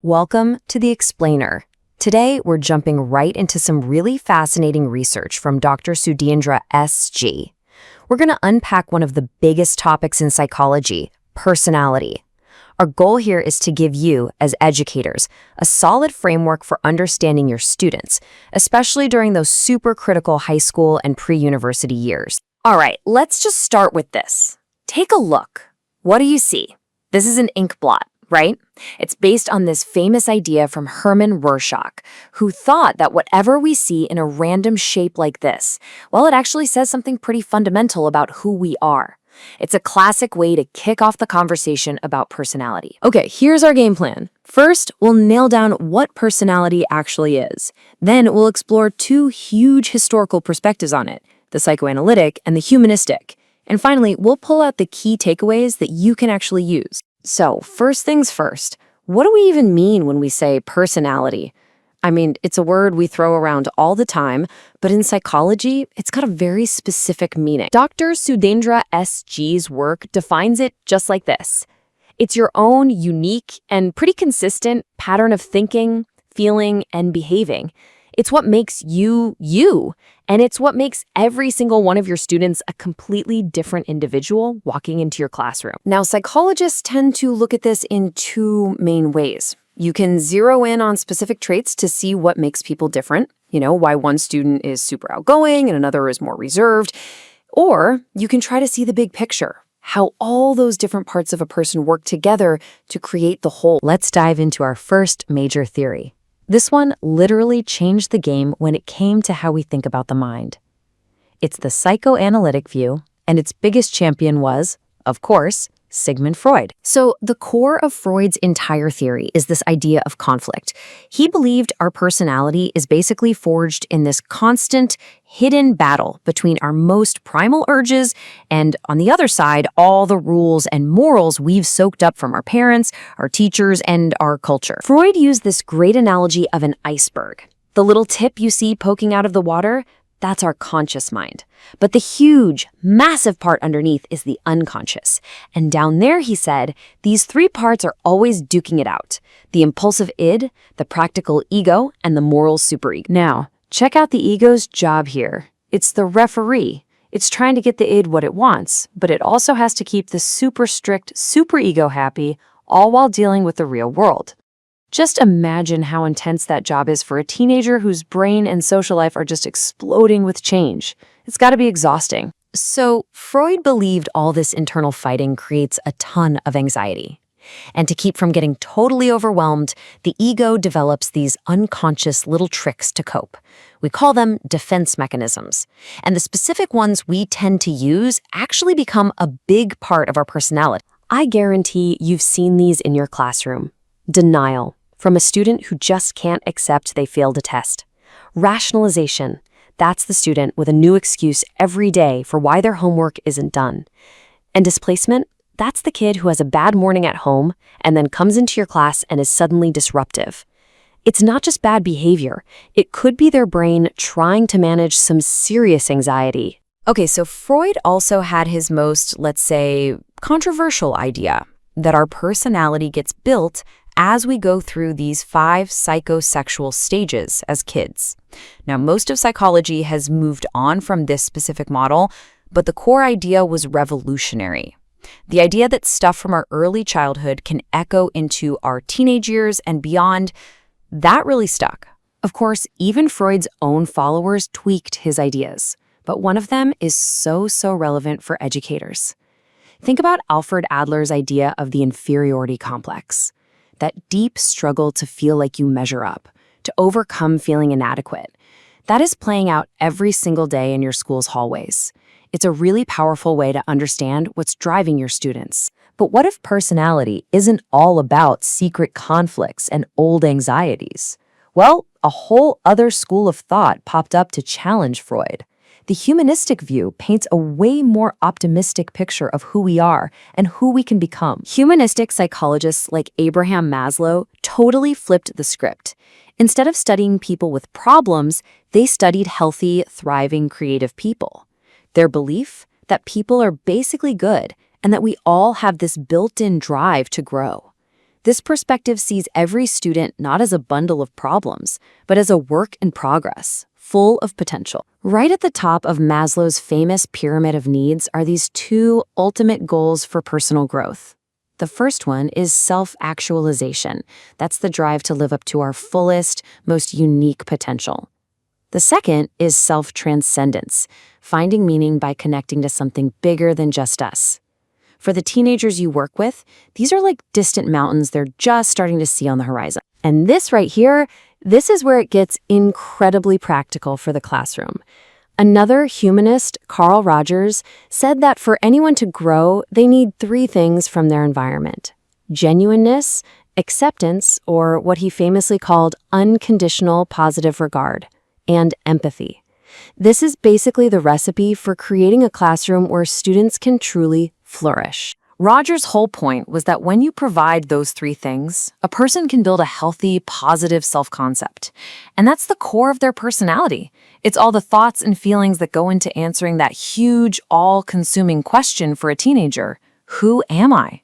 Welcome to The Explainer. Today, we're jumping right into some really fascinating research from Dr. Sudhindra S.G. We're going to unpack one of the biggest topics in psychology, personality. Our goal here is to give you, as educators, a solid framework for understanding your students, especially during those super critical high school and pre-university years. All right, let's just start with this. Take a look. What do you see? This is an inkblot, right? It's based on this famous idea from Hermann Rorschach, who thought that whatever we see in a random shape like this, well, it actually says something pretty fundamental about who we are. It's a classic way to kick off the conversation about personality. Okay, here's our game plan. First, we'll nail down what personality actually is. Then we'll explore two huge historical perspectives on it, the psychoanalytic and the humanistic. And finally, we'll pull out the key takeaways that you can actually use. So, first things first, what do we even mean when we say personality? I mean, it's a word we throw around all the time, but in psychology, it's got a very specific meaning. Dr. Sudhindra S.G.'s work defines it just like this. It's your own unique and pretty consistent pattern of thinking, feeling, and behaving. It's what makes you, you, and it's what makes every single one of your students a completely different individual walking into your classroom. Now, psychologists tend to look at this in two main ways. You can zero in on specific traits to see what makes people different, why one student is super outgoing and another is more reserved. Or you can try to see the big picture, how all those different parts of a person work together to create the whole. Let's dive into our first major theory. This one literally changed the game when it came to how we think about the mind. It's the psychoanalytic view, and its biggest champion was, of course, Sigmund Freud. So the core of Freud's entire theory is this idea of conflict. He believed our personality is basically forged in this constant, hidden battle between our most primal urges and, on the other side, all the rules and morals we've soaked up from our parents, our teachers, and our culture. Freud used this great analogy of an iceberg. The little tip you see poking out of the water, that's our conscious mind. But the huge, massive part underneath is the unconscious. And down there, he said, these three parts are always duking it out. The impulsive id, the practical ego, and the moral superego. Now, check out the ego's job here. It's the referee. It's trying to get the id what it wants, but it also has to keep the super strict superego happy, all while dealing with the real world. Just imagine how intense that job is for a teenager whose brain and social life are just exploding with change. It's got to be exhausting. So Freud believed all this internal fighting creates a ton of anxiety. And to keep from getting totally overwhelmed, the ego develops these unconscious little tricks to cope. We call them defense mechanisms. And the specific ones we tend to use actually become a big part of our personality. I guarantee you've seen these in your classroom. Denial, from a student who just can't accept they failed a test. Rationalization, that's the student with a new excuse every day for why their homework isn't done. And displacement, that's the kid who has a bad morning at home and then comes into your class and is suddenly disruptive. It's not just bad behavior. It could be their brain trying to manage some serious anxiety. Okay, so Freud also had his most, let's say, controversial idea that our personality gets built as we go through these 5 psychosexual stages as kids. Now, most of psychology has moved on from this specific model, but the core idea was revolutionary. The idea that stuff from our early childhood can echo into our teenage years and beyond, that really stuck. Of course, even Freud's own followers tweaked his ideas, but one of them is so relevant for educators. Think about Alfred Adler's idea of the inferiority complex. That deep struggle to feel like you measure up, to overcome feeling inadequate. That is playing out every single day in your school's hallways. It's a really powerful way to understand what's driving your students. But what if personality isn't all about secret conflicts and old anxieties? Well, a whole other school of thought popped up to challenge Freud. The humanistic view paints a way more optimistic picture of who we are and who we can become. Humanistic psychologists like Abraham Maslow totally flipped the script. Instead of studying people with problems, they studied healthy, thriving, creative people. Their belief that people are basically good and that we all have this built-in drive to grow. This perspective sees every student not as a bundle of problems, but as a work in progress, full of potential. Right at the top of Maslow's famous pyramid of needs are these two ultimate goals for personal growth. The first one is self-actualization. That's the drive to live up to our fullest, most unique potential. The second is self-transcendence, finding meaning by connecting to something bigger than just us. For the teenagers you work with, these are like distant mountains they're just starting to see on the horizon. And this right here, this is where it gets incredibly practical for the classroom. Another humanist, Carl Rogers, said that for anyone to grow, they need three things from their environment: genuineness, acceptance, or what he famously called unconditional positive regard, and empathy. This is basically the recipe for creating a classroom where students can truly flourish. Rogers' whole point was that when you provide those three things, a person can build a healthy, positive self-concept. And that's the core of their personality. It's all the thoughts and feelings that go into answering that huge, all-consuming question for a teenager: who am I?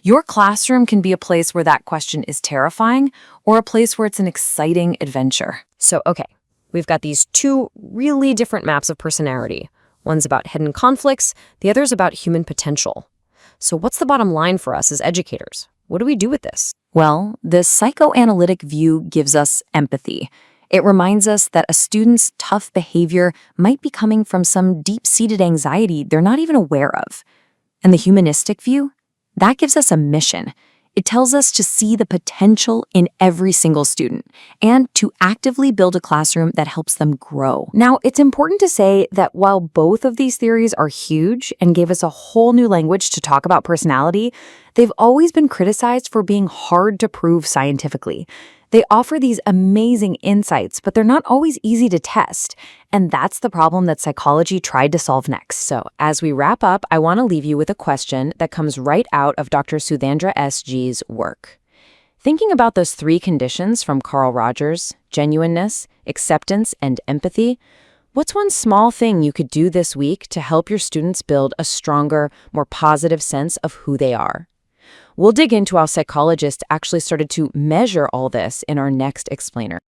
Your classroom can be a place where that question is terrifying, or a place where it's an exciting adventure. So, okay, we've got these two really different maps of personality. One's about hidden conflicts, the other's about human potential. So what's the bottom line for us as educators? What do we do with this? Well, the psychoanalytic view gives us empathy. It reminds us that a student's tough behavior might be coming from some deep-seated anxiety they're not even aware of. And the humanistic view? That gives us a mission. It tells us to see the potential in every single student and to actively build a classroom that helps them grow. Now, it's important to say that while both of these theories are huge and gave us a whole new language to talk about personality, they've always been criticized for being hard to prove scientifically. They offer these amazing insights, but they're not always easy to test. And that's the problem that psychology tried to solve next. So as we wrap up, I want to leave you with a question that comes right out of Dr. Sudhandra S.G.'s work. Thinking about those three conditions from Carl Rogers: genuineness, acceptance, and empathy, what's one small thing you could do this week to help your students build a stronger, more positive sense of who they are? We'll dig into how psychologists actually started to measure all this in our next explainer.